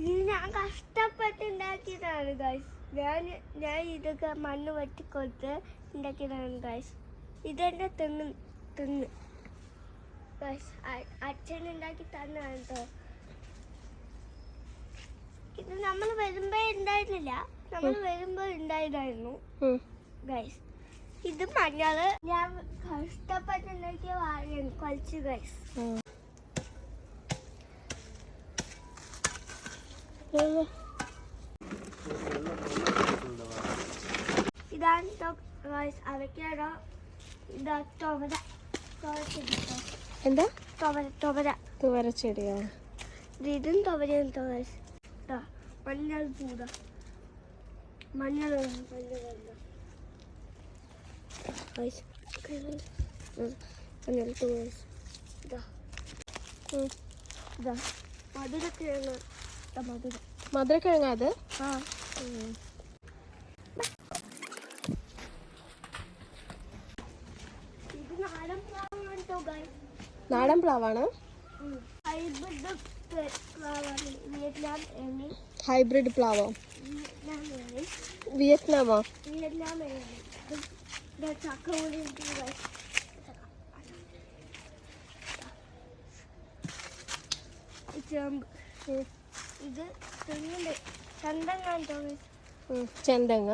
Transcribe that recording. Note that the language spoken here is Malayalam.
ഇത് ഞാൻ കഷ്ടപ്പെട്ട് ഉണ്ടാക്കിയതാണ് ഗൈസ്. ഞാൻ ഇതൊക്കെ മണ്ണ് വെട്ടിക്കൊടുത്ത് ഉണ്ടാക്കിയതാണ് ഗൈസ്. ഇതെന്നെ തിന്ന് ഗൈസ്. അച്ഛൻ ഉണ്ടാക്കി തന്നാണ് കേട്ടോ. ഇത് നമ്മൾ വരുമ്പോ ഉണ്ടായിരുന്നില്ല, നമ്മൾ വരുമ്പോ ഉണ്ടായതായിരുന്നു ഗൈസ്. ഇത് മഞ്ഞള് ഞാൻ കഷ്ടപ്പെട്ടുണ്ടാക്കിയ വാഴയാണ് കൊലച്ച് ഗൈസ്. ഇതാണ് ഗൈസ് അവയ്ക്കാടോ. ഇതാ എന്താ തുവരച്ചെടിയോ? ഇതും തുവരയും ഗൈസ്. മഞ്ഞൾ പൂട മഞ്ഞൾ മധുരക്കിഴങ്ങ അത്. ഇത് നാടൻ പ്ലാവാണ് കേട്ടോ ഗൈസ്. നാടൻ പ്ലാവാണ്. ഹൈബ്രിഡ് പ്ലാവോ? വിയറ്റ്നാമോ? ഇത് തെങ്ങിന്റെ ചന്തങ്ങ. ചെന്തങ്ങ.